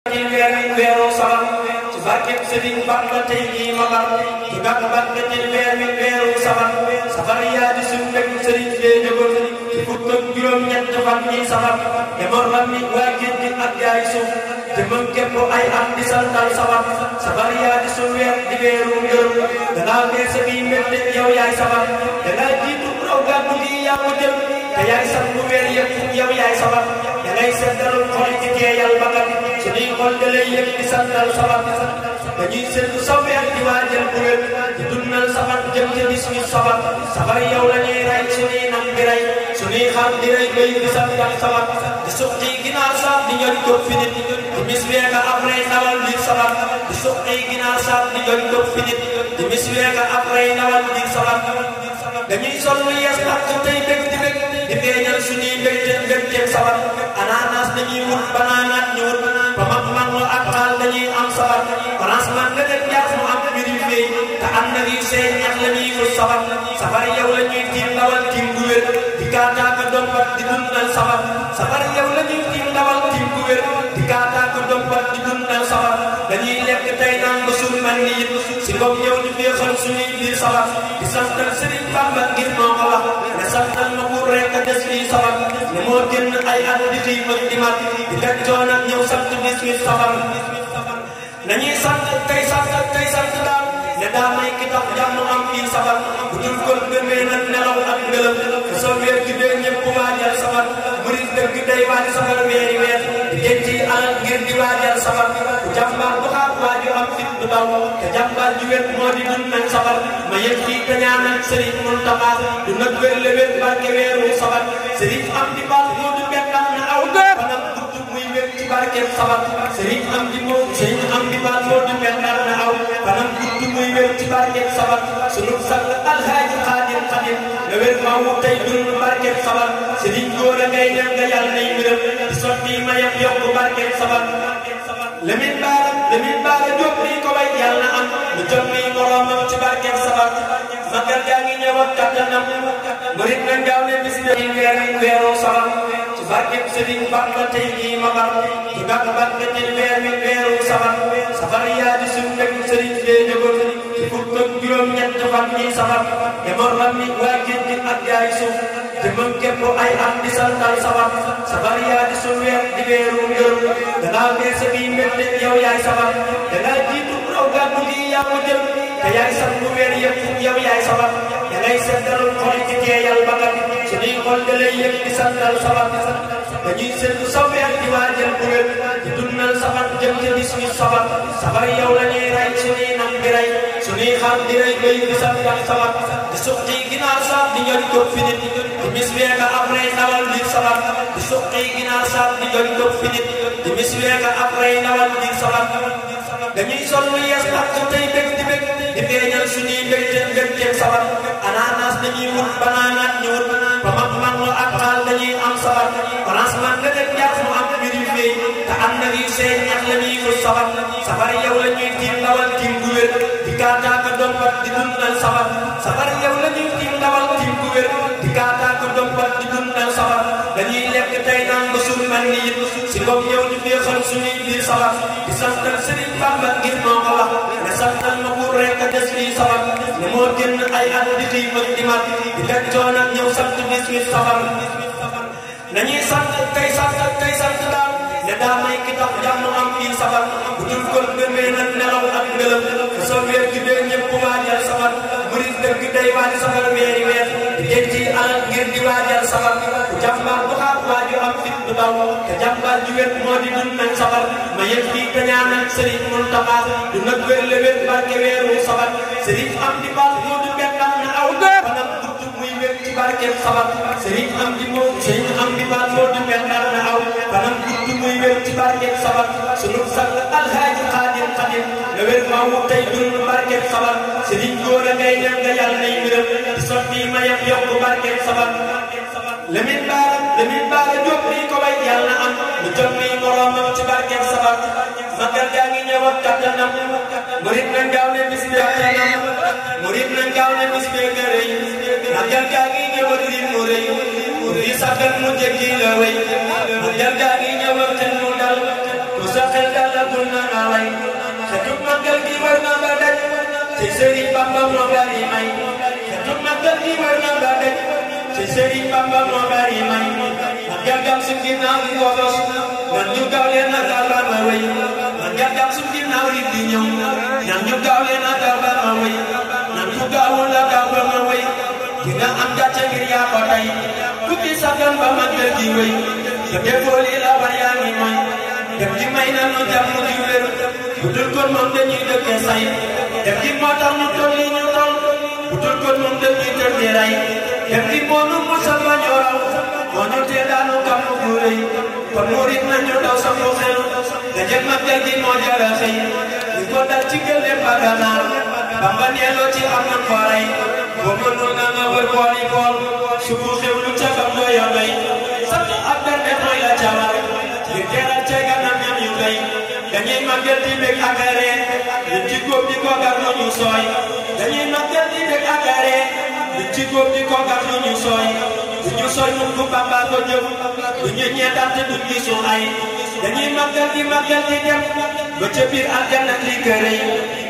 weeru safar ci barkeb Sëriñ Bamba tey jii ma bar ci gàtt barke ci weeru safar safar yaa di suñ mbég sëriñ bee jógoon ci fukk ak juróom-ñett fan ñi safar demoon ram mi waa géej gi ak jaay suuf te mën képp ay am di santal safar safar yaa di suñ weer di weeru ngër danaa weer sa bii mbégte yow yaay safar danaa jiitu raw gàddu gi yaa ko jël te yaay sax bu weer yëpp yow yaay safar dangay seddal xol ci teeyal bakat suñuy xol da lay yëg di santal safar dañuy seetlu sa weer di waajal bu wér di dundal safar jëm ca bis mi safar safar yow la ñuy rey suñuy nam di rey suñuy xam di rey bay di santal safar di suqi ginaar sax di ñori ko finit di mis weeka après nawal di safar di suqi ginaar sax di ñori ko finit di mis weeka après nawal di safar dañuy sol lu yees ak tey bég di bég di feeñal suñuy mbégteem safar ananas dañuy wut banaanaat ñu wut ba mag mango ak xaal dañuy am safar franchement nga def jaas mu am mbir yu feeñ te am na yu seen ñax la ñuy wut safar safar yow la ñuy tiim ndawal tiim gu wér di kaataaka dompat di dundal safar safar yow la ñuy tiim ndawal tiim gu wér di kaataaka dompat di dundal safar dañuy lekk tey naan ba suur man ni it si ngoom yow ñu féexal suñuy biir safar di santal Sëriñ Bamba ngir moo ko wax ne santal ma buur rek a des fii safar ne moo génn ay at di xiif ak di mat di teg coono ñëw sant bis mi safar nañuy sant tey sant daal ne daa may ki tax jàmm am fii safar bu dul ko gëmee nag nelaw ak ngëlëm te soo weer gi dee ñëpp waajal safar murit dëgg day waaj safar weeri weer di denc alal ngir di waajal safar bu jàmbaar bu xaar waaju am fit du daw te jàmbaar ju wet moo di dund nañ safar ma yëg fii te ñaanal Sëriñ Muntaxa du nag wér le wér barke weeru safar Sëriñ am di bal moo du bekkal na aw banam gudd muy wér ci barkeem safar Sëriñ am di bal moo du bekkal na aw banam gudd muy wér ci barkeem safar sunu sang Alhaaji Xaadim Xaadim nga wér maa wu tey dund barkeem safar Sëriñ góor a ngay ñaan nga yàlla nay mbiram di sotti mayam yokk barkeem safar Lamin Baara Jóob lii ko way yàlla am lu jot mi moroomam ci barkeem safar magal gaa ngi ñëw ak kattanam murit na gaaw ne bis bi weeru safar ci barkeem Sëriñ Bamba tey jii ma bar ci gàtt barke ci weeru safar safar yaa di suñ mbég sëriñ bee jógoon ci fukk ak juróom-ñett fan ñi safar demoon ram mi waa géej gi ak jaay suuf te mën képp ay am di santal safar safar yaa di suñ weer di weeru ngër danaa weer sa bii mbégte yow yaay safar dangaa jiitu raw gàddu gi yaa ko jël te yaay sax bu weer yëpp yow yaay safar dangay seddal xol ci teeyal bakat suñuy xol da lay yëg di santal safar dañuy seetlu sa weer di waajal bu wér di dundal safar jëm ca bis mi safar safar yow la ñuy rey suñuy nam di rey suñuy xam di rey bay di santal safar di suqi ginaar sax di ñori ko finit di mis weeka après nawal di safar di suqi ginaar sax di ñori ko finit di mis weeka après nawal di safar dañuy sol lu yees ak tey bég di bég di feeñal suñuy mbégteem safar ananas dañuy wut banaanaat ñu wut ba mag mango ak xaal dañuy am safar franchement nga def jaas mu am mbir yu feeñ te am na yu seen ñax la ñuy wut safar safar yow la ñuy tiim ndawal tiim gu wér di kaataaka dompat di dundal safar safar yow la ñuy tiim ndawal tiim gu wér di kaataaka dompat di dundal safar dañuy lekk tey naan ba suur man ni it si ngoom yow ñu féexal suñuy biir safar di santal Sëriñ Bamba ngir moo ko wax ne santal ma buur rek a des fii safar ne moo génn ay at di xiif ak di mat di teg coono ñëw sant bis mi safar nañuy sant tey sant daal ne daa may ki tax jàmm am fii safar bu dul ko gëmee nag nelaw ak ngëlëm te soo weer gi dee ñëpp waajal safar murit dëgg day waaj safar weeri weer di denc alal ngir di waajal safar bu jàmbaar bu xaar waaju am fit du daw te jàmbaar ju wet moo di dund nañ safar ma yëg fii te ñaanal Sëriñ Muntaxa du nag wér le wér barke weeru safar Sëriñ am di bal moo du bekkal na aw banam gudd muy wér ci barkeem safar Sëriñ am di bal moo du bekkal na aw banam gudd muy wér ci barkeem safar sunu sang Alhaaji Xaadim Xaadim nga wér maa wu tey dund barkeem safar Sëriñ góor a ngay ñaan nga yàlla nay mbiram di sotti mayam yokk barkeem safar Lamin Baara Jóob lii ko way yàlla am lu jot mi moroomam ci barkeem safar magal gaa ngi ñëw ak kattanam murit na gaaw ne bis bi kattanam murit na gaaw ne bis bi gërëy magal gaa ngi ñëw ak rim mu rëy di saxal mu jéggi la way magal gaa ngi ñëw ak xel mu dal ku sa xel dal jàngul na nga way xetuk màggal gi war na nga daj ci Sëriñ Bamba moo bari may xetuk màggal gi war na nga daj ci Sëriñ Bamba moo bari may màggal gam suñ ginnaaw di wodos nan ñu gaaw leen na gaal ba ma way màggal gam suñ ginnaaw di ñëw nan ñu gaaw leen na gaal ba ma way nan ñu gaawul la gaaw ba ma way dina am gàcce ngir yaa ko tey ku ci sagan ba màggal gi way te defoo lii la war yaa ngi may def gi may na nu jàmm ju wér bu dul kon moom dañuy dëkkee say def gi moo tax ñu toll li ñu toll bu dul kon moom dañuy tëddee rey def gi moo nu musal ba ñu raw moo ñu tee daanu kam bu rëy kon murit nañu daw sa ko xel daje màggal gi moo jara xëy li ko dal ci gëlëm ba ganaar Bamba neeloo ci am na ko rey boo mënul na nga wër bool yi bool su ko xew lu ca kam doo yombay sant ak berne mooy la cawar li teral ca ganam ñam yu ngay dañuy màggal di bég ak ree li ci góob di ko gar lu ñu sooy dañuy màggal di bég ak ree li ci góob di ko gar lu ñu sooy du ñu sooy mun ku Bamba ko jëf du ñu ñeetaante du gisu ay dañuy màggal di dem ba ca biir aljanna li gërëy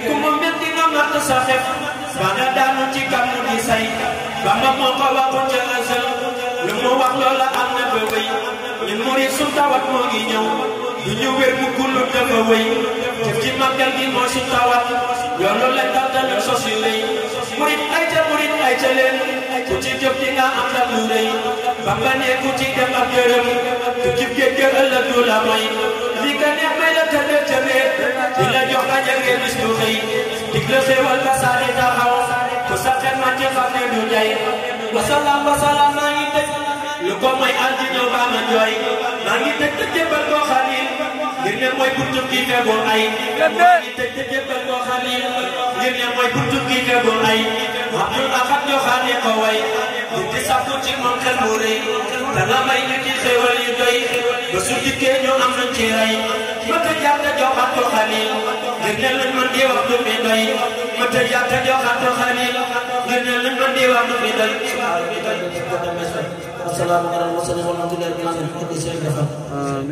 ku mu mel dina matt sa xef ba nga daanu ci kam mu di say Bamba moo ko waxoon ca ësël lu mu wax loola am na ba wéy ñun murit su tawat moo ngi ñëw du ñu wér mu kullu dafa wéy jëf ci màggal gi moo su tawat yoonu la daltalu sos yu rëy murit ay ca leen ku ci jëf di nga am ndam lu rëy Bamba ne ku ci dem ak gërëm ku ci géej ga ëllëg du la may li ka neex may la tëdd ca biir di la jox ka jëngee bis du xëy dig la xéewal ka saari taxaw ku sa xel ma ci xam ne du jay wasalaam maa ngi tëj lu ko may aljina baa ma jooy maa ngi tëj te jébbal ko Xalil ngir ne mooy buntu kii fegul ay maa ngi tëj te jébbal ko Xalil ngir ne mooy buntu kii fegul ay Abdul Ahad joxaane ko way di sàkku ci moom xel mu rëy danga may ñu ci xéewal yu doy ba su dikkee ñu am nañ ci rey ma tëjaat te joxaat ko Xalil ngir ne luñ mën di wax du fi doy ma tëjaat te joxaat ko Xalil ngir ne luñ mën di wax du fi doy assalaamu aleykum wa rahmatullaahi wa barakaatuh